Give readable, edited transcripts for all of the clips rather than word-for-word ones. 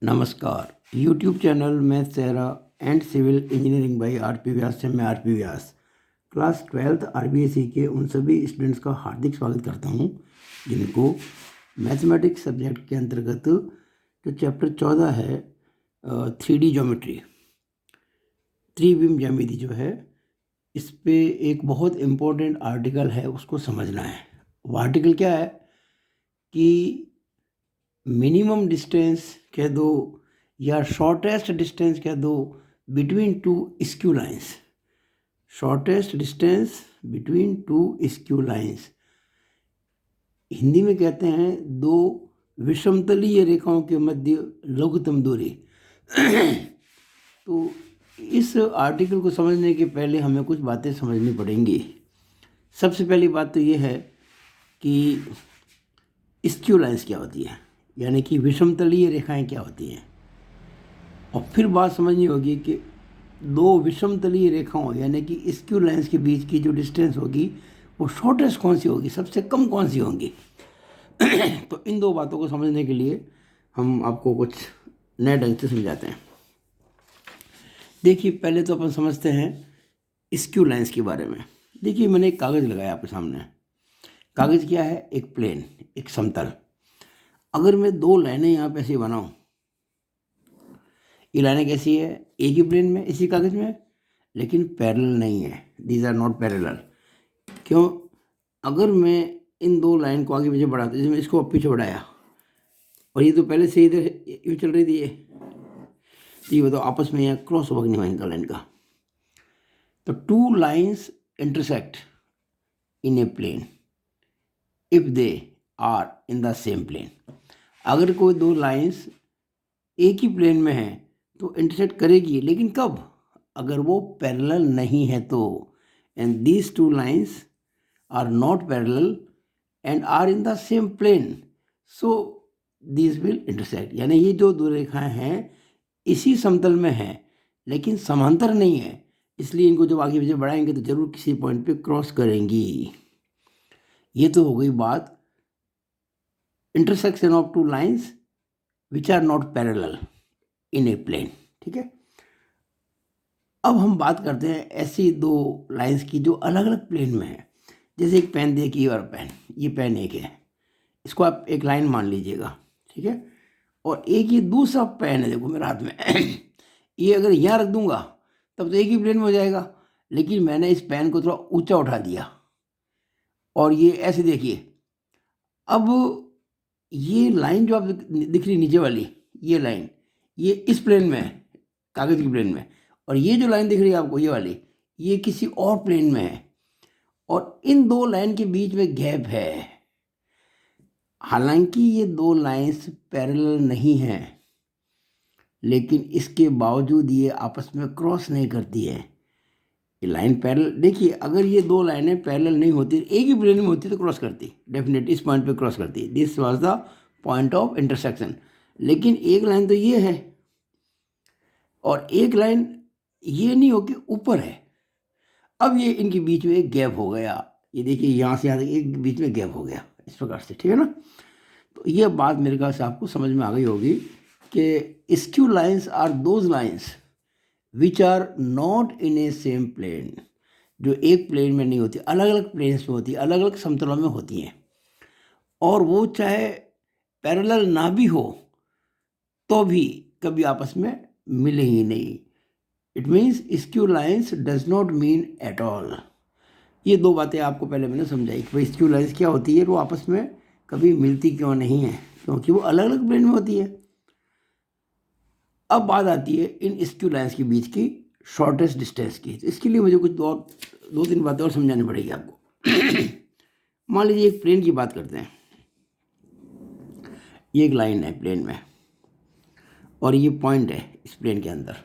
नमस्कार। YouTube channel math Sehra and civil engineering by R P Vyas से मैं R P Vyas class 12th RBSE के उन सभी स्टूडेंट्स का हार्दिक स्वागत करता हूं जिनको मैथमेटिक्स सब्जेक्ट के अंतर्गत जो चैप्टर 14 है 3D ज्योमेट्री त्रिविम ज्यामिति जो है इस पे एक बहुत इम्पोर्टेंट आर्टिकल है, उसको समझना है। वो आर्टिकल क्या है कि मिनिमम डिस्टेंस कह दो या शॉर्टेस्ट डिस्टेंस कह दो between two skew lines. Shortest distance between two skew lines Hindi में कहते हैं दो विषमतलीय रेखाओं के मध्य लघुत्तम दूरी। तो इस आर्टिकल को समझने के पहले हमें कुछ बातें समझनी पड़ेंगी। सबसे पहली बात तो ये है कि स्क्यू लाइंस क्या होती है, यानी कि विषमतलीय रेखाएं क्या होती हैं। और फिर बात समझनी होगी कि दो विषमतलीय रेखाओं यानी कि स्क्यू लाइंस के बीच की जो डिस्टेंस होगी वो शॉर्टेस्ट कौन सी होगी, सबसे कम कौन सी होंगी। तो इन दो बातों को समझने के लिए हम आपको कुछ नए ढंग से समझाते हैं। देखिए, पहले तो अपन समझते हैं स्क्यू लाइंस के बारे में। देखिए, मैंने एक कागज़ लगाया आपके सामने। कागज़ क्या है? एक प्लेन, एक समतल। अगर मैं दो लाइनें यहाँ पे ऐसी बनाऊँ, ये लाइनें कैसी है? एक ही प्लेन में इसी कागज़ में, लेकिन पैरेलल नहीं है। These are not parallel. क्यों? अगर मैं इन दो लाइन को आगे पीछे बढ़ाता, जैसे मैं इसको पीछे बढ़ाया और ये तो पहले से इधर यूँ चल रही थी तो ये बताओ आपस में यहाँ क्रॉस ओवर नहीं हुआ इनका लाइन का। तो two lines intersect in a plane if they are in the same plane. अगर कोई दो लाइन्स एक ही प्लेन में है तो इंटरसेक्ट करेगी, लेकिन कब? अगर वो पैरेलल नहीं है तो। And these two lines are not parallel and are in the same plane, so these will intersect. यानी ये जो दो रेखाएं हैं इसी समतल में हैं लेकिन समांतर नहीं है, इसलिए इनको जब आगे पीछे बढ़ाएंगे तो जरूर किसी पॉइंट पे क्रॉस करेंगी। ये तो हो गई बात intersection of two lines which are not parallel in a plane. ठीक है, अब हम बात करते हैं ऐसी दो लाइंस की जो अलग अलग प्लेन में है। जैसे एक पेन देखिए और पेन, ये पेन एक है, इसको आप एक लाइन मान लीजिएगा। ठीक है, और एक ये दूसरा पेन है, देखो मेरे हाथ में ये अगर यहाँ रख दूंगा तब तो एक ही प्लेन में हो जाएगा, लेकिन मैंने इस पेन को थोड़ा ऊंचा उठा दिया और ये ऐसे देखिए। अब ये लाइन जो आप दिख रही नीचे वाली, ये लाइन ये इस प्लेन में है, कागज़ की प्लेन में, और ये जो लाइन दिख रही है आपको ये वाली, ये किसी और प्लेन में है, और इन दो लाइन के बीच में गैप है। हालांकि ये दो लाइंस पैरेलल नहीं हैं, लेकिन इसके बावजूद ये आपस में क्रॉस नहीं करती है। ये लाइन पैरेलल, देखिए अगर ये दो लाइनें पैरेलल नहीं होती, एक ही प्लेन में होती तो क्रॉस करती, डेफिनेटली इस पॉइंट पे क्रॉस करती। This was the point of intersection. लेकिन एक लाइन तो ये है और एक लाइन ये नहीं होके ऊपर है। अब ये इनके बीच में एक गैप हो गया, ये देखिए यहाँ से यहाँ तक एक बीच में गैप हो गया इस प्रकार से। ठीक है ना, तो ये बात मेरे ख्याल से आपको समझ में आ गई होगी कि skew lines are those lines which are not in a same plane, जो एक प्लेन में नहीं होती, अलग अलग प्लेन्स में होती, अलग अलग समतलों में होती हैं, और वो चाहे पैरेलल ना भी हो तो भी कभी आपस में मिले ही नहीं। It means skew lines does not mean at all. ये दो बातें आपको पहले मैंने समझाई कि भाई स्क्यू लाइंस क्या होती है, वो आपस में कभी मिलती क्यों नहीं है, क्योंकि वो अलग अलग प्लेन में होती है। अब बात आती है इन स्क्यू लाइंस के बीच की शॉर्टेस्ट डिस्टेंस की। तो इसके लिए मुझे कुछ दो तीन बातें और समझानी पड़ेगी आपको। मान लीजिए एक प्लेन की बात करते हैं, ये एक लाइन है प्लेन में और ये पॉइंट है इस प्लेन के अंदर।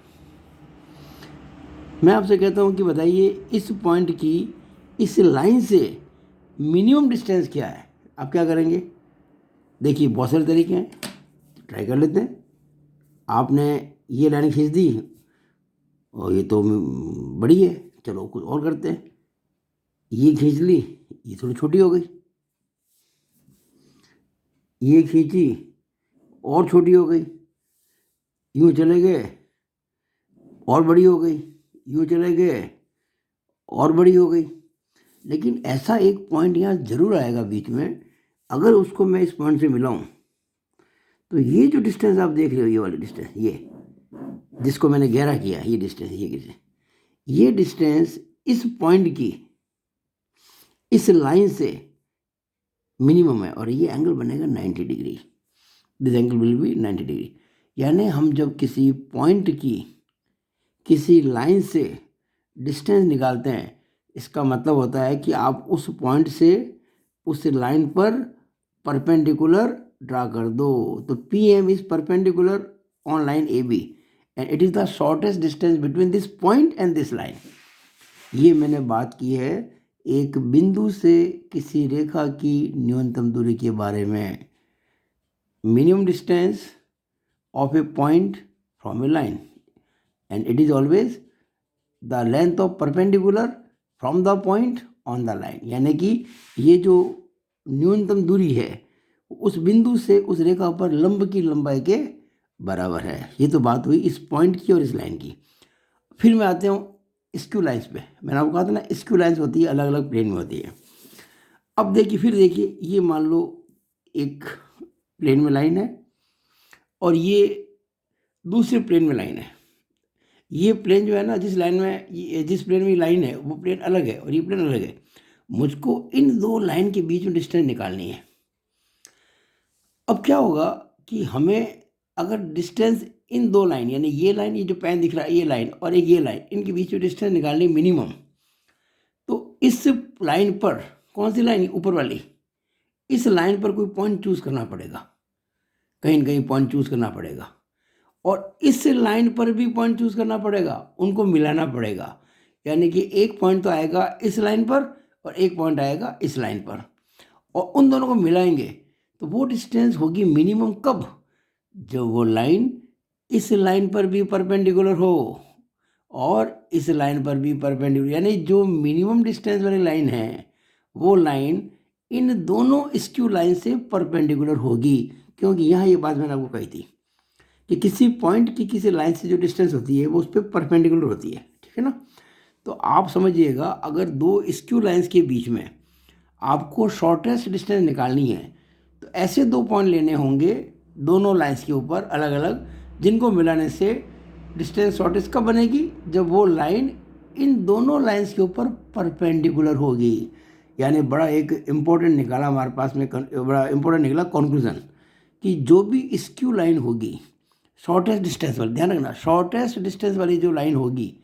मैं आपसे कहता हूँ कि बताइए इस पॉइंट की इस लाइन से मिनिमम डिस्टेंस क्या है। आप क्या करेंगे? देखिए बहुत सारे तरीके हैं, ट्राई कर लेते हैं। आपने ये लाइन खींच दी और ये तो बड़ी है, चलो कुछ और करते हैं। ये खींच ली, ये थोड़ी छोटी हो गई, ये खींची और छोटी हो गई, यूँ चले गए और बड़ी हो गई, यूँ चले गए और बड़ी हो गई। लेकिन ऐसा एक पॉइंट यहाँ ज़रूर आएगा बीच में, अगर उसको मैं इस पॉइंट से मिलाऊँ तो ये जो डिस्टेंस आप देख रहे हो, ये वाली डिस्टेंस, ये जिसको मैंने गहरा किया, ये डिस्टेंस, ये डिस्टेंस इस पॉइंट की इस लाइन से मिनिमम है, और ये एंगल बनेगा 90 degree. This angle will be 90 degree. यानी हम जब किसी पॉइंट की किसी लाइन से डिस्टेंस निकालते हैं, इसका मतलब होता है कि आप उस पॉइंट से उस लाइन पर परपेंडिकुलर ड्रा कर दो। तो P M is perpendicular on line A B and it is the shortest distance between this point and this line. ये मैंने बात की है एक बिंदु से किसी रेखा की न्यूनतम दूरी के बारे में। Minimum distance of A point from A line and it is always the length of perpendicular from the point on the line. यानी कि ये जो न्यूनतम दूरी है उस बिंदु से उस रेखा पर लंब की लंबाई के बराबर है। ये तो बात हुई इस पॉइंट की और इस लाइन की। फिर मैं आते हूँ स्क्यू लाइन्स पे। मैंने आपको कहा था ना, स्क्यू लाइन्स होती है, अलग अलग प्लेन में होती है। अब देखिए, फिर देखिए, ये मान लो एक प्लेन में लाइन है और ये दूसरे प्लेन में लाइन है। ये प्लेन जो है ना, जिस लाइन में जिस प्लेन में लाइन है वो प्लेन अलग है और ये प्लेन अलग है। मुझको इन दो लाइन के बीच में डिस्टेंस निकालनी है। अब क्या होगा कि हमें अगर डिस्टेंस इन दो लाइन, यानी ये लाइन, ये जो पेन दिख रहा है ये लाइन और एक ये लाइन, इनके बीच में डिस्टेंस निकालनी मिनिमम, तो इस लाइन पर, कौन सी लाइन, ऊपर वाली, इस लाइन पर कोई पॉइंट चूज करना पड़ेगा, कहीं ना कहीं पॉइंट चूज करना पड़ेगा, और इस लाइन पर भी पॉइंट चूज करना पड़ेगा, उनको मिलाना पड़ेगा। यानी कि एक पॉइंट तो आएगा इस लाइन पर और एक पॉइंट आएगा इस लाइन पर, और उन दोनों को मिलाएंगे तो वो डिस्टेंस होगी मिनिमम। कब? जब वो लाइन इस लाइन पर भी परपेंडिकुलर हो और इस लाइन पर भी परपेंडिकुलर, यानी जो मिनिमम डिस्टेंस वाली लाइन है वो लाइन इन दोनों स्क्यू लाइन से परपेंडिकुलर होगी। क्योंकि यहाँ ये बात मैंने आपको कही थी कि किसी पॉइंट की किसी लाइन से जो डिस्टेंस होती है वो उस पर परपेंडिकुलर होती है, ठीक है ना। तो आप समझिएगा, अगर दो स्क्यू लाइंस के बीच में आपको शॉर्टेस्ट डिस्टेंस निकालनी है तो ऐसे दो पॉइंट लेने होंगे दोनों लाइंस के ऊपर अलग अलग, जिनको मिलाने से डिस्टेंस शॉर्टेस्ट कब बनेगी? जब वो लाइन इन दोनों लाइंस के ऊपर परपेंडिकुलर होगी। यानी बड़ा एक इम्पोर्टेंट निकाला हमारे पास में, बड़ा इम्पोर्टेंट निकला कंक्लूजन, कि जो भी स्क्यू लाइन होगी शॉर्टेस्ट डिस्टेंस वाली, ध्यान रखना, शॉर्टेस्ट डिस्टेंस वाली जो लाइन होगी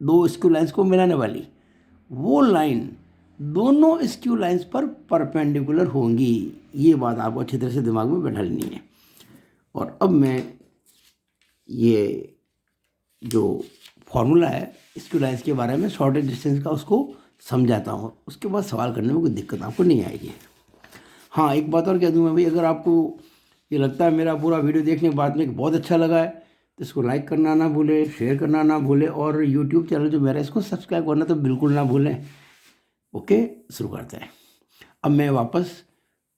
दो स्क्यू लाइंस को मिलाने वाली, वो लाइन दोनों स्क्यू लाइंस पर परपेंडिकुलर होंगी। ये बात आपको अच्छी तरह से दिमाग में बैठा लेनी है। और अब मैं ये जो फॉर्मूला है स्क्यू लाइंस के बारे में, शॉर्टेस्ट डिस्टेंस का, उसको समझाता हूँ। उसके बाद सवाल करने में कोई दिक्कत आपको नहीं आएगी। हाँ, एक बात और कह दूँ मैं भाई, अगर आपको ये लगता है मेरा पूरा वीडियो देखने के बाद में कि बहुत अच्छा लगा है तो इसको लाइक करना ना भूलें, शेयर करना ना भूलें, और यूट्यूब चैनल जो मेरा इसको सब्सक्राइब करना तो बिल्कुल ना भूलें। ओके, शुरू करते हैं। अब मैं वापस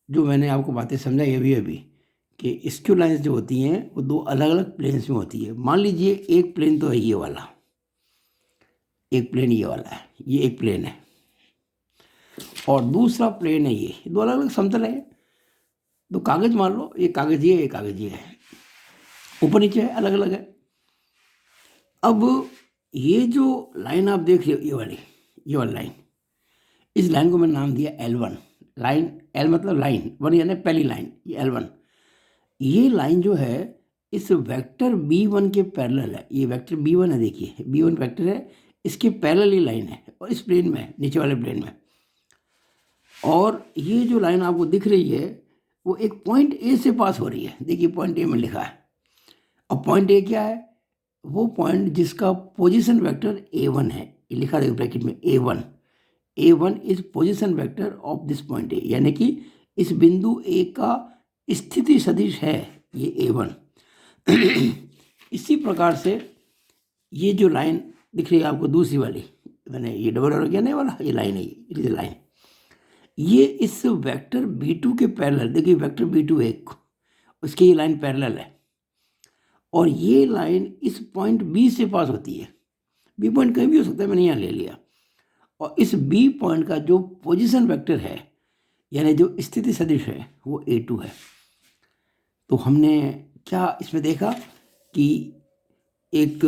जो मैंने आपको बातें समझाई अभी कि स्क्यू लाइंस जो होती हैं वो दो अलग अलग प्लेन्स में होती है। मान लीजिए एक प्लेन तो है ये वाला, एक प्लेन ये वाला है, ये एक प्लेन है, और दूसरा प्लेन है ये, दो अलग अलग समतल है। तो कागज मान लो, ये कागज ये कागज ये है, ऊपर नीचे है, अलग अलग है। अब ये जो लाइन आप देख रहे हो, ये वाली लाइन, इस लाइन को मैंने नाम दिया L1 लाइन। L मतलब लाइन, 1 यानी पहली लाइन, ये L1। ये लाइन जो है इस वेक्टर B1 के पैरेलल है। ये वेक्टर B1 है, देखिए B1 वेक्टर है, इसके पैरेलल ही लाइन है और इस प्लेन में, नीचे वाले प्लेन में। और ये जो लाइन आपको दिख रही है वो एक पॉइंट ए से पास हो रही है। देखिए पॉइंट ए में लिखा है। अब पॉइंट ए क्या है? वो पॉइंट जिसका पोजीशन वेक्टर A1 है, ये लिखा है ब्रैकेट में A1 is position vector of this point A, यानी कि इस बिंदु ए का स्थिति सदिश है ये A1। इसी प्रकार से ये जो लाइन दिख रही है आपको दूसरी वाली, मैंने ये डबल और नहीं वाला, ये लाइन है, ये लाइन, ये इस वेक्टर B2 के पैरेलल, देखिए वेक्टर B2 है, उसकी ये लाइन पैरेलल है, और ये लाइन इस पॉइंट बी से पास होती है। बी पॉइंट कहीं भी हो सकता है, मैंने यहाँ ले लिया। और इस बी पॉइंट का जो पोजीशन वेक्टर है, यानी जो स्थिति सदिश है, वो A2 है। तो हमने क्या इसमें देखा कि एक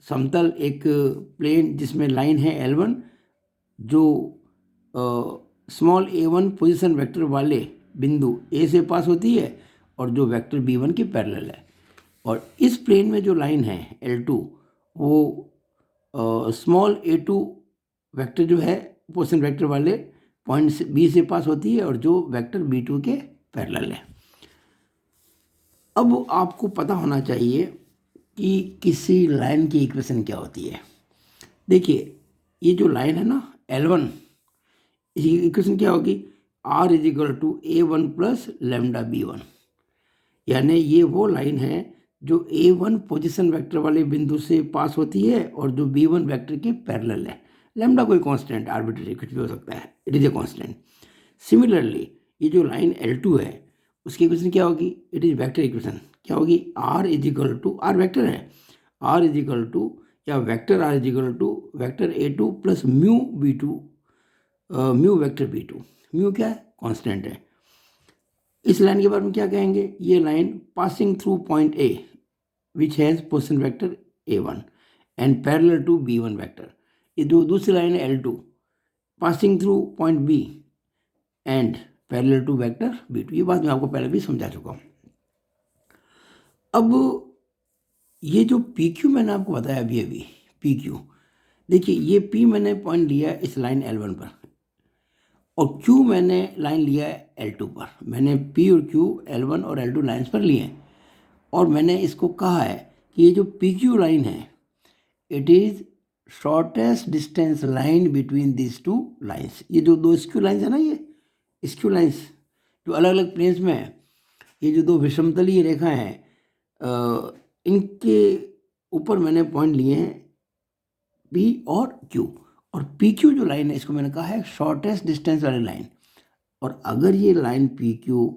समतल, एक प्लेन जिसमें लाइन है L1, जो स्मॉल a1 पोजीशन वेक्टर वाले बिंदु A से पास होती है और जो वेक्टर B1 के पैरेलल है। और इस प्लेन में जो लाइन है L2, वो स्मॉल a2 वेक्टर जो है पोजीशन वेक्टर वाले पॉइंट B से पास होती है और जो वेक्टर B2 के पैरेलल है। अब आपको पता होना चाहिए कि किसी लाइन की इक्वेशन क्या होती है। देखिए, ये जो लाइन है ना L1, इसकी इक्वेशन क्या होगी? R = A1 plus lambda B1। यानी ये वो लाइन है जो A1 पोजीशन वेक्टर वाले बिंदु से पास होती है और जो B1 वेक्टर के पैरेलल है। लैम्डा कोई कांस्टेंट, आर्बिट्रेरी कुछ भी हो सकता है, it is a constant. Similarly ये जो लाइन L2 है, उसकी इक्वेशन क्या होगी? It is vector equation. क्या होगी? R वेक्टर है, R = या vector R = vector A2 plus mu B2, mu vector B2। Mu क्या है? कांस्टेंट है। इस लाइन के बारे में क्या कहेंगे? ये line passing through point A which has position vector A1 and parallel to B1 vector. ये जो दूसरी लाइन है L2, passing through point B and parallel to vector B2। ये बात मैं आपको पहले भी समझा चुका हूँ। अब ये जो PQ मैंने आपको बताया अभी PQ, देखिए ये P मैंने पॉइंट लिया इस लाइन L1 पर और Q मैंने लाइन लिया है L2 पर। मैंने P और Q L1 और L2 लाइन्स पर लिए हैं और मैंने इसको कहा है कि ये जो PQ लाइन है, it is shortest distance line between this two lines. ये जो दो स्क्यू लाइन्स है ना, ये स्क्यू लाइन्स जो अलग अलग प्लेन्स में है, ये जो दो विषमतलीय रेखाएं हैं, इनके ऊपर मैंने पॉइंट लिए हैं P और Q। और PQ जो लाइन है, इसको मैंने कहा है शॉर्टेस्ट डिस्टेंस वाली लाइन। और अगर ये लाइन PQ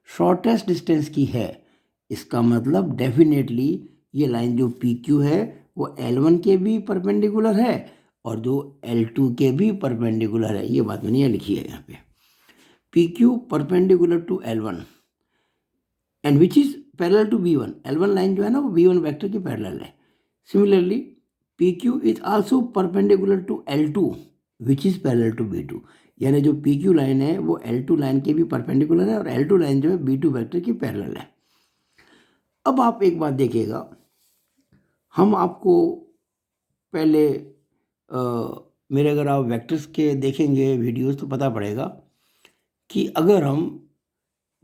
शॉर्टेस्ट डिस्टेंस की है, इसका मतलब डेफिनेटली ये लाइन जो PQ है वो L1 के भी परपेंडिकुलर है और जो L2 के भी परपेंडिकुलर है। ये बात मैंने यहाँ लिखी है यहाँ पे, PQ perpendicular to L1 and which is parallel to B1। L1 line जो है ना, वो B1 वेक्टर के पैरेलल है। Similarly PQ is also perpendicular to L2 which is parallel to B2। यानी जो PQ लाइन है वो L2 लाइन के भी परपेंडिकुलर है और L2 लाइन जो है B2 वेक्टर के पैरेलल है। अब आप एक बात देखिएगा, हम आपको पहले मेरे अगर आप वेक्टर्स के देखेंगे वीडियोस तो पता पड़ेगा कि अगर हम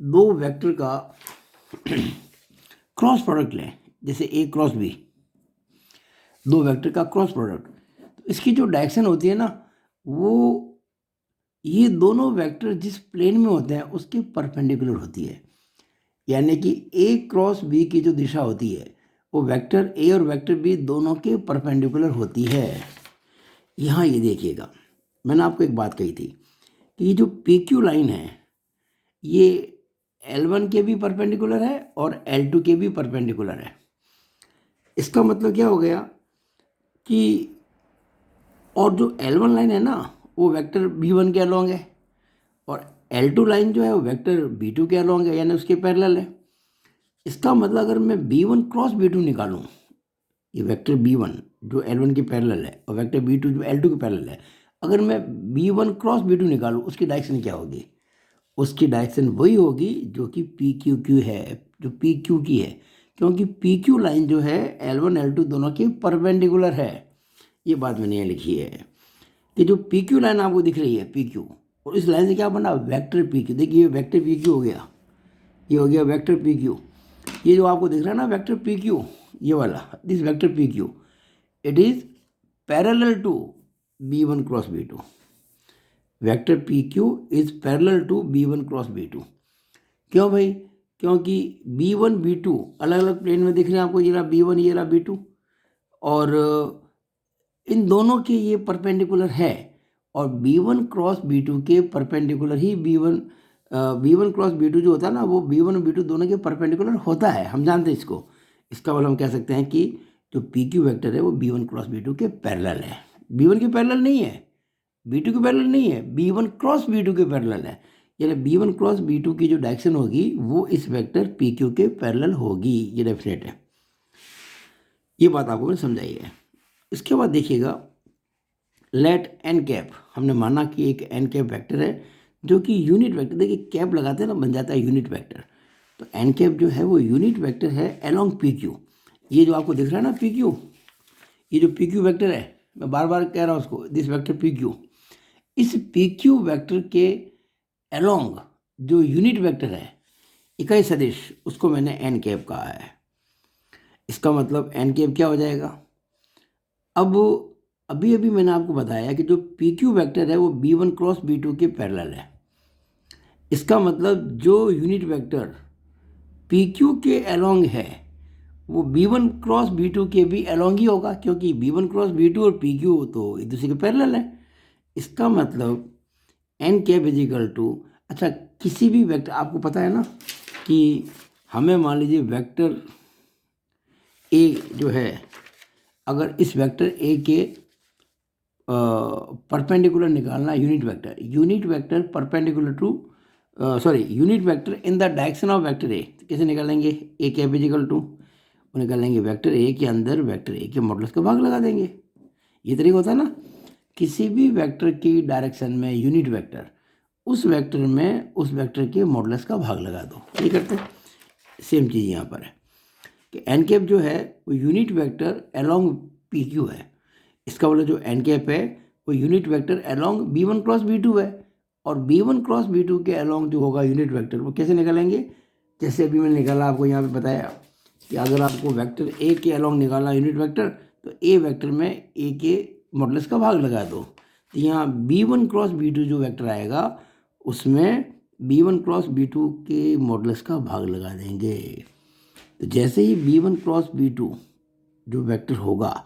दो वेक्टर का क्रॉस प्रोडक्ट लें, जैसे A क्रॉस B, दो वेक्टर का क्रॉस प्रोडक्ट, तो इसकी जो डायरेक्शन होती है ना, वो ये दोनों वेक्टर जिस प्लेन में होते हैं उसके परपेंडिकुलर होती है। यानी कि A क्रॉस B की जो दिशा होती है वो वेक्टर A और वेक्टर B दोनों के परपेंडिकुलर होती है। यहाँ ये देखिएगा, मैंने आपको एक बात कही थी कि ये जो PQ लाइन है ये L1 के भी परपेंडिकुलर है और L2 के भी परपेंडिकुलर है। इसका मतलब क्या हो गया कि और जो L1 लाइन है ना, वो वेक्टर B1 के अलॉन्ग है और L2 लाइन जो है वो वेक्टर B2 के अलॉन्ग है, यानी उसके पैरेलल है। इसका मतलब अगर मैं B1 क्रॉस B2 निकालूं, ये वेक्टर B1 जो L1 के पैरेलल है और वेक्टर B2 जो L2 के पैरेलल है, अगर मैं B1 क्रॉस B2 निकालूं, उसकी डायरेक्शन क्या होगी? उसकी डायरेक्शन वही होगी जो कि PQQ है, जो PQ की है, क्योंकि PQ लाइन जो है L1 L2 दोनों के परपेंडिकुलर है। ये बात मैंने यहाँ लिखी है कि जो PQ लाइन आपको दिख रही है PQ, और इस लाइन से क्या बना? Vector PQ। देखिए ये वेक्टर PQ हो गया, ये हो गया वेक्टर PQ। ये जो आपको दिख रहा है ना वेक्टर PQ, ये वाला, this vector PQ, it is parallel to B1 cross B2। Vector PQ is parallel to B1 cross B2। क्यों भाई? क्योंकि B1 B2 अलग अलग प्लेन में दिख रहे हैं आपको, ये रहा B1, ये रहा B2, और इन दोनों के ये परपेंडिकुलर है और B1 क्रॉस B2 के परपेंडिकुलर ही B1 क्रॉस B2 जो होता है ना, वो B1 और B2 दोनों के परपेंडिकुलर होता है, हम जानते हैं इसको। इसका मतलब हम कह सकते हैं कि जो पी क्यू वैक्टर है वो B one cross B two के पैरेलल है। बी वन के पैरेलल नहीं है, बी टू के पैरेलल नहीं है, B one cross B two के पैरेलल है। यानी B one cross B two की जो डायरेक्शन होगी वो इस वेक्टर पी क्यू के पैरेलल होगी, ये डेफिनेट है। ये बात आपको मैंने समझाई है। इसके बाद देखिएगा लेट एन कैप, हमने माना कि एक एन कैप वेक्टर है जो कि यूनिट वेक्टर, देखिए कैप लगाते हैं ना बन जाता है यूनिट वेक्टर। तो एन कैप जो है वो यूनिट वेक्टर है अलोंग पी क्यू। ये जो आपको दिख रहा है ना पी क्यू, ये जो पी क्यू वैक्टर है, मैं बार बार कह रहा हूँ उसको, दिस वेक्टर पी क्यू, इस पी क्यू वैक्टर के अलोंग जो यूनिट वेक्टर है इकाई सदिश, उसको मैंने एन कैप कहा है। इसका मतलब एन कैप क्या हो जाएगा, अब अभी अभी मैंने आपको बताया कि जो पी क्यू वैक्टर है वो B one cross B two के पैरेलल है। इसका मतलब जो यूनिट वेक्टर पी क्यू के अलोंग है वो B one cross B two के भी अलोंग ही होगा, क्योंकि B one cross B two और पी क्यू तो एक दूसरे के पैरेलल है। इसका मतलब एन कैप इजिकल टू, अच्छा किसी भी वेक्टर, आपको पता है ना कि हमें मान लीजिए वेक्टर ए जो है, अगर इस वेक्टर ए के परपेंडिकुलर निकालना, unit vector perpendicular to unit vector in the direction of vector A, तो कैसे निकालेंगे, ए कैप इजिकल टू निकालेंगे वेक्टर ए के अंदर वेक्टर ए के मॉडुलस का भाग लगा देंगे। ये तरीका होता है ना, किसी भी वेक्टर की डायरेक्शन में यूनिट वेक्टर, उस वेक्टर में उस वेक्टर के मॉडुलस का भाग लगा दो, ये करते हैं। सेम चीज़ यहाँ पर है कि एन कैप जो है वो unit vector along P Q है। इसका मतलब जो एन कैप है वो unit vector along B one cross B two है, और B one cross B two के अलोंग जो होगा यूनिट वेक्टर वो कैसे निकालेंगे, जैसे अभी मैंने निकाला आपको यहाँ पे बताया कि अगर आपको वेक्टर ए के अलोंग निकालना यूनिट वेक्टर, तो ए वेक्टर में ए के मॉडुलस का भाग लगा दो। तो यहाँ B one cross B two जो वेक्टर आएगा उसमें B one cross B two के मॉडुलस का भाग लगा देंगे। तो जैसे ही B one cross B two जो वेक्टर होगा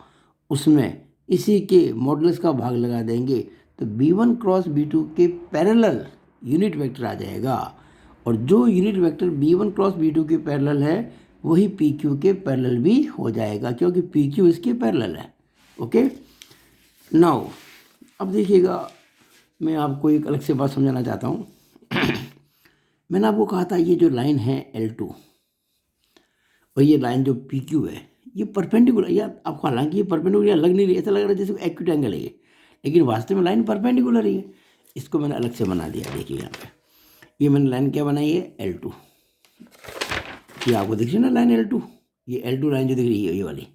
उसमें इसी के मॉडुलस का भाग लगा देंगे, तो B one cross B two के पैरेलल यूनिट वेक्टर आ जाएगा, और जो unit vector B one cross B two के पैरेलल है वही पी क्यू के पैरेलल भी हो जाएगा, क्योंकि पी क्यू इसके पैरेलल है। ओके, नाउ अब देखिएगा, मैं आपको एक अलग से बात समझाना चाहता हूँ। मैंने आपको कहा था ये जो लाइन है L2 और ये लाइन जो पी क्यू है ये परपेंडिकुलर, या आपको हालांकि ये परपेंडिकुलर लग नहीं रही, ऐसा लग रहा है जैसे एक्यूट एंगल है ये, लेकिन वास्तव में लाइन परपेंडिकुलर ही है। इसको मैंने अलग से बना दिया, देखिए यहाँ पे ये मैंने लाइन क्या बनाई है L2, ये आपको दिख रही है ना लाइन L2, ये L2 लाइन जो दिख रही है ये वाली,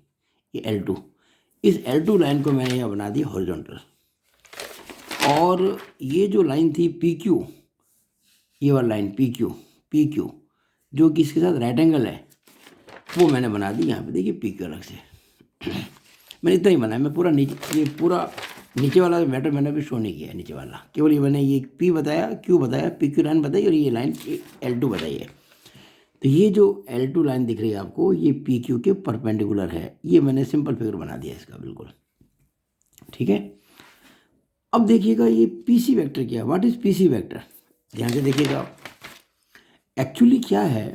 ये L2, इस L2 लाइन को मैंने यहाँ बना दिया हॉरिजॉन्टल, और ये जो लाइन थी पी क्यू, ये वाला लाइन पी क्यू जो कि इसके साथ राइट एंगल है वो मैंने बना दी यहाँ पे, देखिए पी क्यू अलग से मैंने इतना ही बनाया, मैं पूरा नीचे, ये पूरा नीचे वाला मैटर मैंने अभी शो नहीं किया है, नीचे वाला केवल ये मैंने ये पी बताया, क्यू बताया, पी क्यू लाइन बताई, और ये लाइन L2 बताई है। तो ये जो L2 लाइन दिख रही है आपको ये पी क्यू के परपेंडिकुलर है, ये मैंने सिंपल फिगर बना दिया इसका, बिल्कुल ठीक है। अब देखिएगा ये पी सी वैक्टर क्या है, what is P C vector, ध्यान से देखिएगा। एक्चुअली क्या है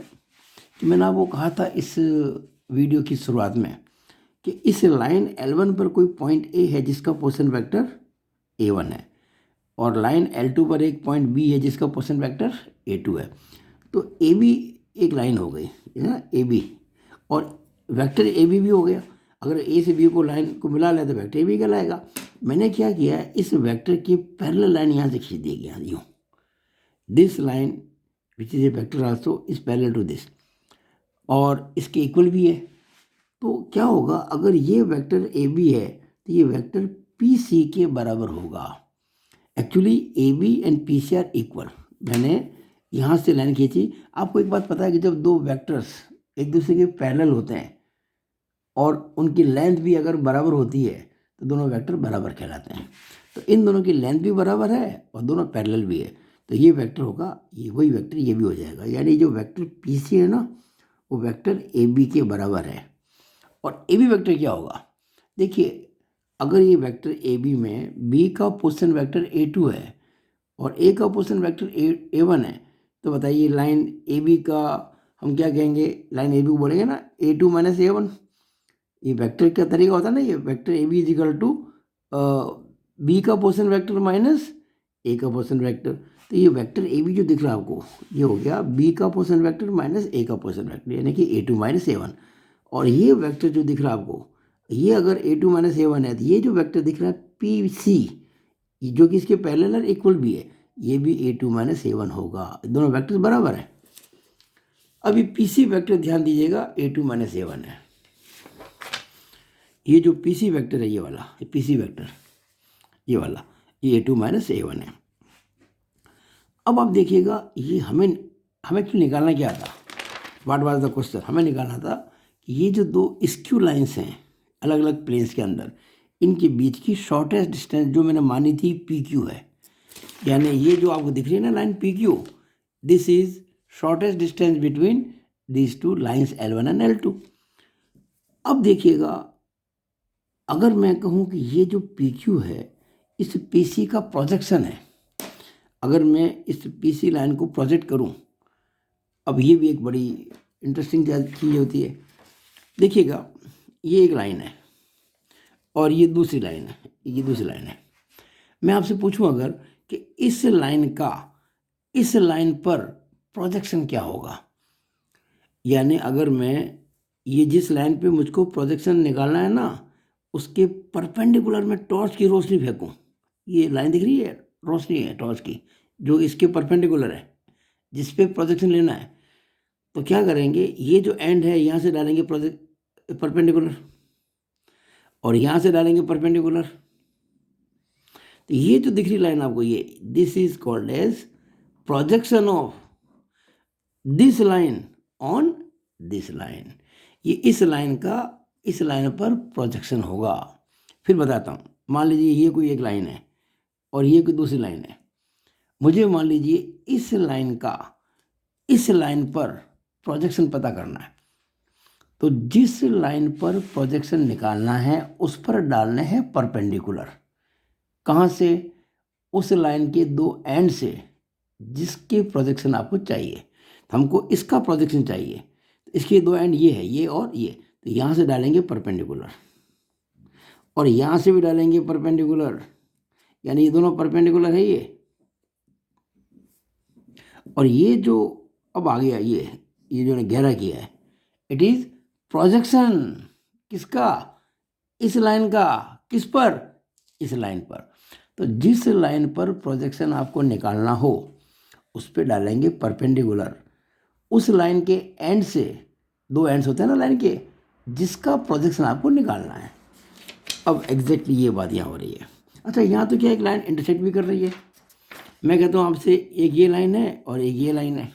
कि मैंने आपको कहा था इस वीडियो की शुरुआत में कि इस लाइन L1 पर कोई पॉइंट A है जिसका पोजीशन वेक्टर A1 है, और लाइन L2 पर एक पॉइंट B है जिसका पोजीशन वेक्टर A2 है। तो AB एक लाइन हो गई है ना, AB, और वेक्टर AB भी हो गया। अगर A से B को लाइन को मिला ले तो वेक्टर AB कहलाएगा। मैंने क्या किया, इस वेक्टर की पैरेलल लाइन यहाँ से खींच दी गया यूँ, this line which is a vector also is parallel to this, और इसके इक्वल भी है। तो क्या होगा, अगर ये वेक्टर ए बी है तो ये वेक्टर पी सी के बराबर होगा। Actually A B and P C are equal, मैंने यहाँ से लाइन खींची। आपको एक बात पता है कि जब दो वेक्टर्स एक दूसरे के पैरेलल होते हैं और उनकी लेंथ भी अगर बराबर होती है तो दोनों वेक्टर बराबर कहलाते हैं। तो इन दोनों की लेंथ भी बराबर है और दोनों पैरेलल भी है, तो ये वेक्टर होगा, ये वही वेक्टर ये भी हो जाएगा। यानी जो वेक्टर पी सी है ना वो वेक्टर ए बी के बराबर है। और ए बी वेक्टर क्या होगा, देखिए अगर ये वेक्टर ए बी में बी का पोजीशन वेक्टर A2 है और ए का पोजीशन वेक्टर A1 है, तो बताइए लाइन ए बी का हम क्या कहेंगे, लाइन ए बी को बोलेंगे ना A2 माइनस A1। ये वेक्टर का तरीका होता है ना, ये vector A B is equal to B का पोर्शन वेक्टर माइनस ए का पोर्शन वेक्टर। तो ये वेक्टर ए बी जो दिख रहा है आपको, ये हो गया बी का पोर्शन वेक्टर माइनस ए का पोर्शन वेक्टर, यानी कि A2 माइनस A1। और ये वेक्टर जो दिख रहा है आपको, ये अगर A2 माइनस A1 है तो ये जो वेक्टर दिख रहा है PC, जो कि इसके पैरेलल इक्वल भी है, ये भी A2 माइनस A1 होगा। दोनों वेक्टर्स बराबर है। अभी PC वेक्टर ध्यान दीजिएगा A2 माइनस A1 है। ये जो PC वेक्टर है, ये वाला, ये PC वेक्टर, ये वाला, ये A2 माइनस A1 है। अब आप देखिएगा, ये हमें क्यों निकालना क्या था, व्हाट वाज द क्वेश्चन, हमें निकालना था कि ये जो दो स्क्यू लाइंस हैं अलग अलग प्लेन्स के अंदर, इनके बीच की शॉर्टेस्ट डिस्टेंस जो मैंने मानी थी PQ है। यानी ये जो आपको दिख रही है ना line PQ, this is shortest distance between these two lines L1 and L2। अब देखिएगा, अगर मैं कहूँ कि ये जो PQ है इस PC का प्रोजेक्शन है, अगर मैं इस PC लाइन को प्रोजेक्ट करूँ, अब ये भी एक बड़ी इंटरेस्टिंग चीज़ होती है। देखिएगा, ये एक लाइन है और ये दूसरी लाइन है, ये दूसरी लाइन है। मैं आपसे पूछूं अगर कि इस लाइन का इस लाइन पर प्रोजेक्शन क्या होगा, यानी अगर मैं ये जिस लाइन पे मुझको प्रोजेक्शन निकालना है ना, उसके परपेंडिकुलर में टॉर्च की रोशनी फेंकूं, ये लाइन दिख रही है, रोशनी है टॉर्च की जो इसके परपेंडिकुलर है, जिस पे प्रोजेक्शन लेना है, तो क्या करेंगे, ये जो एंड है यहाँ से डालेंगे परपेंडिकुलर और यहाँ से डालेंगे परपेंडिकुलर। तो ये जो दिख रही लाइन आपको, ये this is called as projection of this line on this line. ये इस लाइन का इस लाइन पर प्रोजेक्शन होगा। फिर बताता हूँ, मान लीजिए ये कोई एक लाइन है और ये कोई दूसरी लाइन है। मुझे मान लीजिए इस लाइन का इस लाइन पर प्रोजेक्शन पता करना है, तो जिस लाइन पर प्रोजेक्शन निकालना है उस पर डालने हैं परपेंडिकुलर। कहाँ से, उस लाइन के दो एंड से जिसके प्रोजेक्शन आपको चाहिए। हमको इसका प्रोजेक्शन चाहिए, तो इसके दो एंड ये है, ये और ये, तो यहाँ से डालेंगे परपेंडिकुलर और यहाँ से भी डालेंगे परपेंडिकुलर, यानी ये दोनों परपेंडिकुलर है ये। और ये जो अब आ गया, ये जो ने गहरा किया है, इट इज प्रोजेक्शन किसका, इस लाइन का, किस पर, इस लाइन पर। तो जिस लाइन पर प्रोजेक्शन आपको निकालना हो उस पर डालेंगे परपेंडिकुलर, उस लाइन के एंड से, दो एंड्स होते हैं ना लाइन के, जिसका प्रोजेक्शन आपको निकालना है। अब एग्जैक्टली ये बात यहाँ हो रही है। अच्छा, यहाँ तो क्या एक लाइन इंटरसेक्ट भी कर रही है। मैं कहता हूँ आपसे एक ये लाइन है और एक ये लाइन है।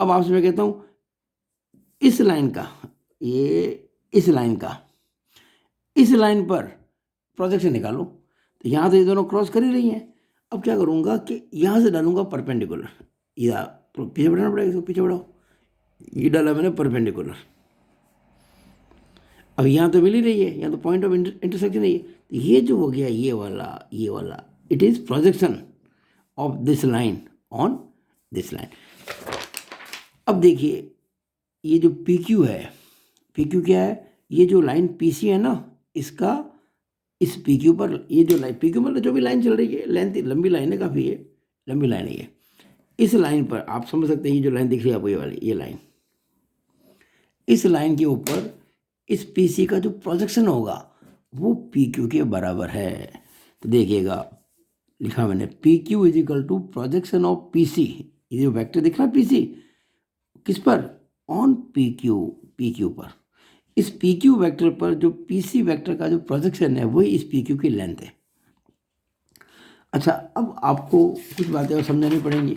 अब आपसे मैं कहता हूँ इस लाइन का, ये इस लाइन का इस लाइन पर प्रोजेक्शन निकालो, तो यहाँ तो ये दोनों क्रॉस कर ही रही हैं। अब क्या करूँगा कि यहाँ से डालूंगा परपेंडिकुलर, या पीछे बढ़ाना पड़ेगा, इसको पीछे बढ़ाओ, ये डाला मैंने परपेंडिकुलर। अब यहाँ तो मिल ही रही है, यहाँ तो पॉइंट ऑफ इंटरसेक्शन है। तो ये जो हो गया ये वाला it is projection of this line on this line. अब देखिए, ये जो PQ है, PQ क्या है, ये जो लाइन PC है ना, इसका इस PQ पर, ये जो लाइन PQ मतलब जो भी लाइन चल रही है, लेंथ लंबी लाइन है, काफ़ी है, लंबी लाइन है ये। इस लाइन पर आप समझ सकते हैं, ये जो लाइन दिख रही है आपको, ये वाली, ये लाइन, इस लाइन के ऊपर इस PC का जो प्रोजेक्शन होगा वो PQ के बराबर है। तो देखिएगा, लिखा मैंने PQ is equal to projection of PC। ये जो वेक्टर दिख रहा है PC, किस पर, ऑन PQ पर। इस PQ वेक्टर पर जो PC वेक्टर का जो प्रोजेक्शन है वही इस PQ की लेंथ है। अच्छा, अब आपको कुछ बातें और समझानी पड़ेंगी।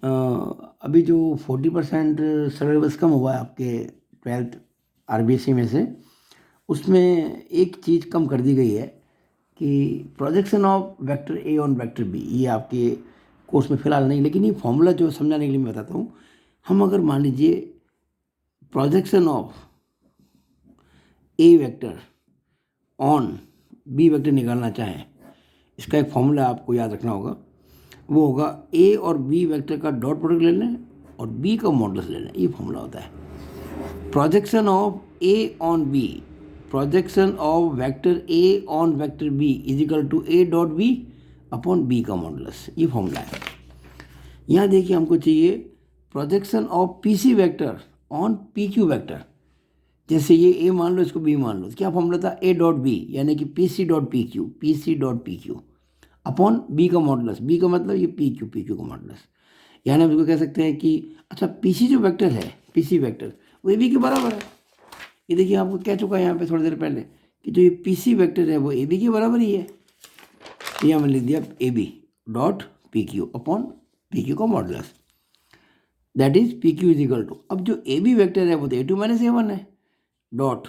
अभी जो 40% सिलेबस कम हुआ है आपके 12th RBSc में से, उसमें एक चीज़ कम कर दी गई है कि projection of vector A on vector B। ये आपके कोर्स में फ़िलहाल नहीं, लेकिन ये फॉर्मूला जो समझाने के लिए मैं बताता हूँ। हम अगर मान लीजिए projection of A vector on B vector निकालना चाहें, इसका एक फॉर्मूला आपको याद रखना होगा। वो होगा A और B वेक्टर का डॉट प्रोडक्ट ले लें और बी का मॉडुलस लेना है, ये फॉर्मूला होता है। Projection of A on B, projection of vector A on vector B is equal to A dot B upon B का मॉडुलस, ये फॉर्मूला है। यहाँ देखिए हमको चाहिए projection of P C vector on P Q vector, जैसे ये ए मान लो, इसको बी मान लो, क्या फॉर्मूला था, ए डॉट बी यानी कि P C dot P Q, P C dot P Q upon B का मॉडुलस, बी का मतलब ये पी क्यू का मॉडुलस। यानी हम इसको कह सकते हैं कि अच्छा पी सी जो वैक्टर है, पी सी वैक्टर वो ए बी के बराबर है। ये देखिए आपको कह चुका है यहाँ पे थोड़ी देर पहले कि जो ये पी सी वैक्टर है वो ए बी के बराबर ही है। यहाँ मैंने लिख दिया A B dot P Q upon P Q का modulus, that is P Q is equal to, अब जो ए बी वैक्टर है वो तो A two minus A one है डॉट,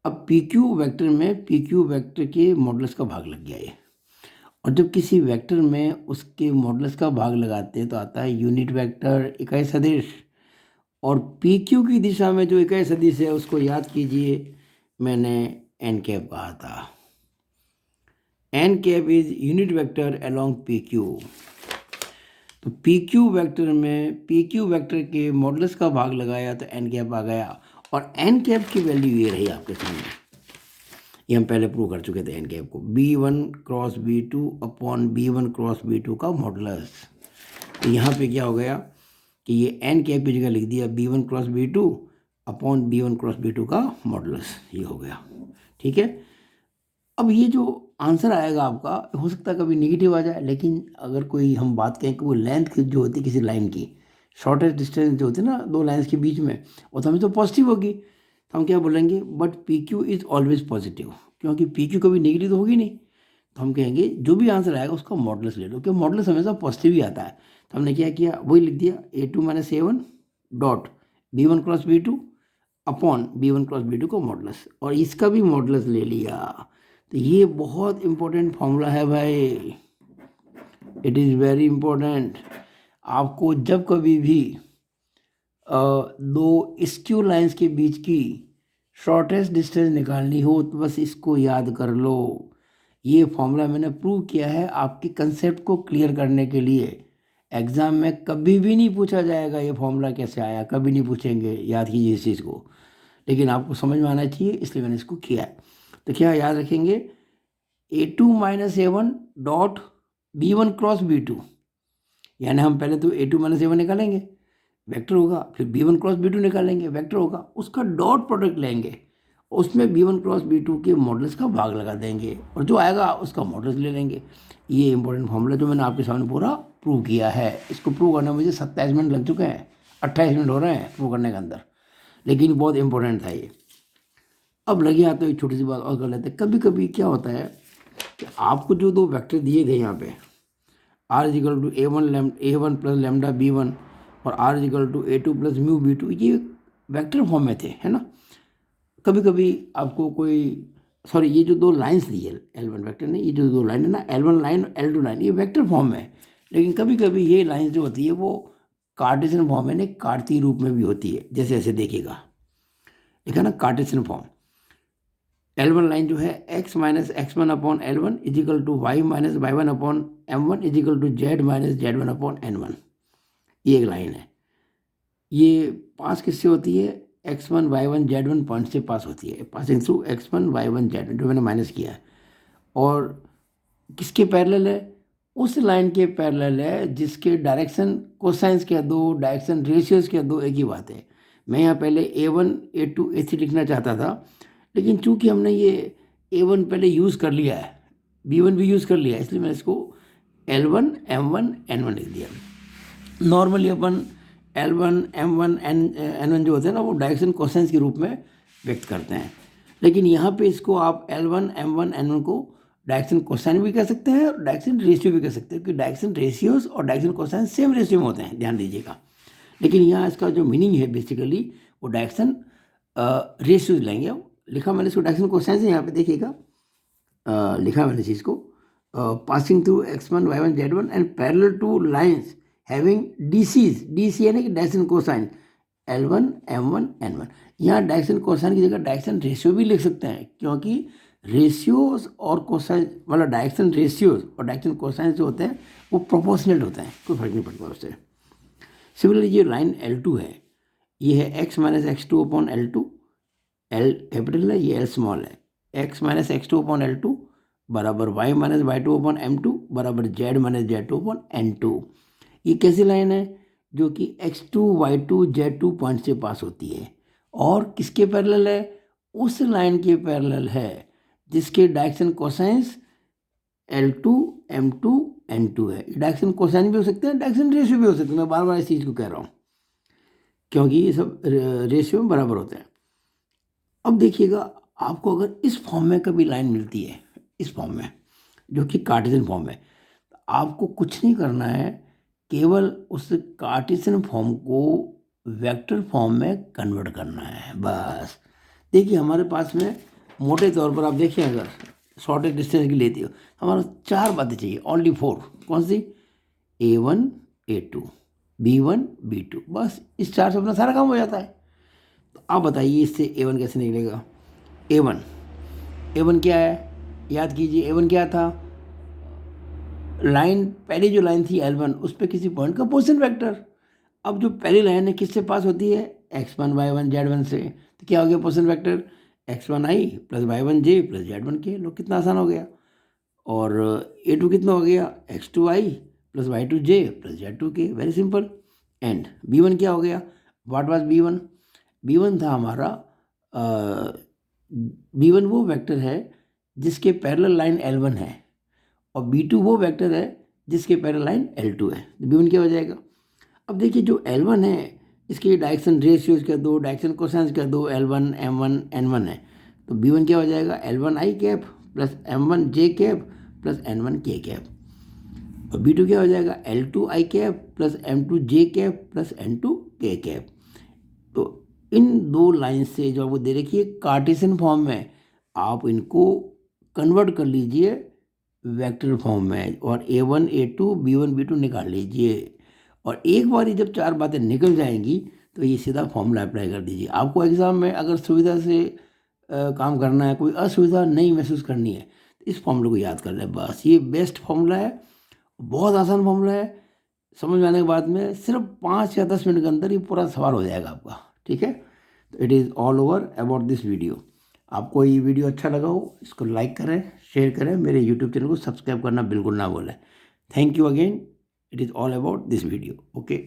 अब पी क्यू वैक्टर में पी क्यू वैक्टर के मॉडुलस का भाग लग गया ये, और जब किसी वेक्टर में उसके मॉडुलस का भाग लगाते हैं तो आता है यूनिट वेक्टर, इकाई सदिश। और पी क्यू की दिशा में जो इकाई सदिश है उसको याद कीजिए, मैंने एन कैप कहा था, N cap is unit vector along P Q. तो पी क्यू वैक्टर में पी क्यू वैक्टर के मॉडुलस का भाग लगाया तो एन कैप आ गया, और एन कैप की वैल्यू ये रही आपके सामने, ये हम पहले प्रूव कर चुके थे एन कैप को, B1 cross B2 upon B1 cross B2 का मॉडुलस। तो यहाँ पे क्या हो गया कि ये एन कैप की जगह लिख दिया B1 cross B2 upon B1 cross B2 का मॉडुलस, ये हो गया। ठीक है, अब ये जो आंसर आएगा आपका हो सकता है कभी नेगेटिव आ जाए, लेकिन अगर कोई हम बात करें कि वो लेंथ जो होती है किसी लाइन की, शॉर्टेस्ट डिस्टेंस जो होती है ना दो लाइन्स के बीच में, वो तो हमें तो पॉजिटिव होगी, तो हम क्या बोलेंगे, but P Q is always positive, क्योंकि पी क्यू कभी नेगेटिव तो होगी नहीं। तो हम कहेंगे जो भी आंसर आएगा उसका मॉडुलस ले लो, क्योंकि मॉडुलस हमेशा पॉजिटिव ही आता है। तो हमने क्या किया, वही लिख दिया A two minus A one dot B one cross B two upon B one cross B two का मॉडुलस, और इसका भी मॉडुलस ले लिया। तो ये बहुत इंपॉर्टेंट फॉर्मूला है भाई, इट इज़ वेरी इंपॉर्टेंट। आपको जब कभी भी दो स्क्यू लाइंस के बीच की शॉर्टेस्ट डिस्टेंस निकालनी हो तो बस इसको याद कर लो। ये फॉर्मूला मैंने प्रूव किया है आपके कंसेप्ट को क्लियर करने के लिए। एग्ज़ाम में कभी भी नहीं पूछा जाएगा ये फॉर्मूला कैसे आया, कभी नहीं पूछेंगे, याद कीजिए इस चीज़ को, लेकिन आपको समझ में आना चाहिए इसलिए मैंने इसको किया है। तो क्या याद रखेंगे, A two minus A one dot B one cross B two, यानी हम पहले तो A two minus A one निकालेंगे वेक्टर होगा, फिर B one cross B two निकालेंगे वेक्टर होगा, उसका डॉट प्रोडक्ट लेंगे, उसमें B one cross B two के मॉडुलस का भाग लगा देंगे और जो आएगा उसका मॉडुलस ले लेंगे। ये इंपॉर्टेंट फॉर्मूला जो मैंने आपके सामने पूरा प्रूव किया है, इसको प्रूव करने में मुझे 27 मिनट लग चुके हैं, 28 मिनट हो रहे हैं प्रूव करने के अंदर, लेकिन बहुत इंपॉर्टेंट था ये। अब लगे हाथ तो एक छोटी सी बात और कर लेते हैं। कभी कभी क्या होता है कि आपको जो दो वेक्टर दिए थे यहाँ पे R is equal to A one plus lambda B one और R is equal to A two plus mu B two, ये वेक्टर फॉर्म में थे, है ना। कभी कभी आपको कोई सॉरी ये जो दो लाइंस दी है एल वन वैक्टर ने, ये जो दो लाइन है ना L one line L two line, ये वेक्टर फॉर्म में है, लेकिन कभी कभी ये लाइंस जो होती है वो कार्टेशियन फॉर्म में नहीं कार्तीय रूप में भी होती है। जैसे ऐसे देखिएगा, देखा ना Cartesian form, L one line जो है X minus X one upon L one is equal to Y minus Y one upon M one is equal to Z minus Z one upon N one, ये एक लाइन है। ये pass किससे होती है, X one Y one Z one point से pass होती है, passing through X one Y one Z one, जो मैंने माइनस किया है। और किसके पैरेलल है, उस लाइन के पैरेलल है जिसके डायरेक्शन कोसाइंस क्या दो, डायरेक्शन रेशियोज क्या दो, एक ही बात है। मैं यहाँ पहले A one A two A three लिखना चाहता था, लेकिन चूंकि हमने ये ए वन पहले यूज़ कर लिया है, बी वन भी यूज़ कर लिया है, इसलिए मैंने इसको L one M one N one लिख दिया। नॉर्मली अपन L one M one N one जो होते हैं ना वो डायरेक्शन कोसाइंस के रूप में व्यक्त करते हैं, लेकिन यहाँ पे इसको आप L one M one N one को डायरेक्शन कोसाइन भी कह सकते हैं और डायरेक्शन रेशियो भी कह सकते हैं, क्योंकि डायरेक्शन रेशियोज और डायरेक्शन कोसाइन सेम रेशियो में होते हैं, ध्यान दीजिएगा। लेकिन यहाँ इसका जो मीनिंग है बेसिकली वो डायरेक्शन रेशियोज लेंगे। लिखा मैंने इसको डायरेक्शन कोसाइन से, यहाँ पे देखिएगा लिखा मैंने चीज़ को passing through X one Y one Z one and parallel to lines having DCs, DC यानी कि direction cosine L one M one N one. यहाँ डायरेक्शन कोसाइन की जगह डायरेक्शन रेशियो भी लिख सकते हैं, क्योंकि रेशियोज और कोसाइन मतलब डायरेक्शन रेशियोज और डायरेक्शन कोसाइन जो होते हैं वो प्रोपोर्शनल होते हैं, कोई फर्क नहीं पड़ता उससे। सिमिलरली ये लाइन L2 है, ये है x minus X two upon L2, L capital है, ये L स्मॉल है, x minus X two upon L2 बराबर y minus Y two upon M2 बराबर z minus Z2 upon N2। ये कैसी लाइन है? जो कि x2 y2 z2 पॉइंट से पास होती है और किसके पैरेलल है? उस लाइन के पैरेलल है जिसके direction cosines L2 M2 N2 है। डायरेक्शन कोसाइन भी हो सकते हैं, डायरेक्शन रेशियो भी हो सकते हैं। मैं बार बार इस चीज़ को कह रहा हूँ क्योंकि ये सब रेशियो में बराबर होते हैं। अब देखिएगा, आपको अगर इस फॉर्म में कभी लाइन मिलती है, इस फॉर्म में जो कि कार्टेशियन फॉर्म है, आपको कुछ नहीं करना है, केवल उस कार्टेशियन फॉर्म को वेक्टर फॉर्म में कन्वर्ट करना है बस। देखिए हमारे पास में मोटे तौर पर आप देखिए, अगर शॉर्टेज डिस्टेंस की लेती हो, हमारा 4 बातें चाहिए, ओनली 4। कौन सी? A1 A2 B1 B2, बस इस 4 से अपना सारा काम हो जाता है। तो आप बताइए इससे A1 कैसे निकलेगा? A1 क्या है? याद कीजिए, A1 क्या था? लाइन, पहली जो लाइन थी L1, उस पर किसी पॉइंट का पोजीशन वेक्टर। अब जो पहली लाइन है किससे पास होती है? x1 y1 z1 से। तो क्या हो गया position vector? x1i plus y1j plus z1k। लो कितना आसान हो गया। और A2 कितना हो गया? x2i plus y2j plus z2k। Very simple. And B1 क्या हो गया? What was B1? B1 था हमारा B1 वो वेक्टर है जिसके पैरेलल लाइन L1 है, और B2 वो वेक्टर है जिसके पैरेलल लाइन L2 है। तो B1 क्या हो जाएगा? अब देखिए जो L1 है इसके डायरेक्शन रेशियोज कर दो, डायरेक्शन कोसाइंस कर दो, L1 M1 N1 है। तो B1 क्या हो जाएगा? L1i cap plus M1j cap plus N1k cap. और B2 क्या हो जाएगा? L2i cap plus M2j cap plus N2k cap. तो इन दो लाइन से जो आपको दे रखी है कार्टेशियन फॉर्म में, आप इनको कन्वर्ट कर लीजिए वेक्टर फॉर्म में और A1 A2 B1 B2 निकाल लीजिए। और एक बार जब 4 बातें निकल जाएंगी तो ये सीधा फॉर्मूला अप्लाई कर दीजिए। आपको एग्ज़ाम में अगर सुविधा से काम करना है, कोई असुविधा नहीं महसूस करनी है, तो इस फॉर्मूले को याद कर लें बस। ये बेस्ट फॉर्मूला है, बहुत आसान फॉर्मूला है। समझ में आने के बाद में सिर्फ 5 या 10 मिनट के अंदर ये पूरा सवाल हो जाएगा आपका। ठीक है, तो it is all over about this video. आपको ये वीडियो अच्छा लगा हो, इसको लाइक करें, शेयर करें, मेरे यूट्यूब चैनल को सब्सक्राइब करना बिल्कुल ना भूलें। Thank you again. It is all about this video. Okay.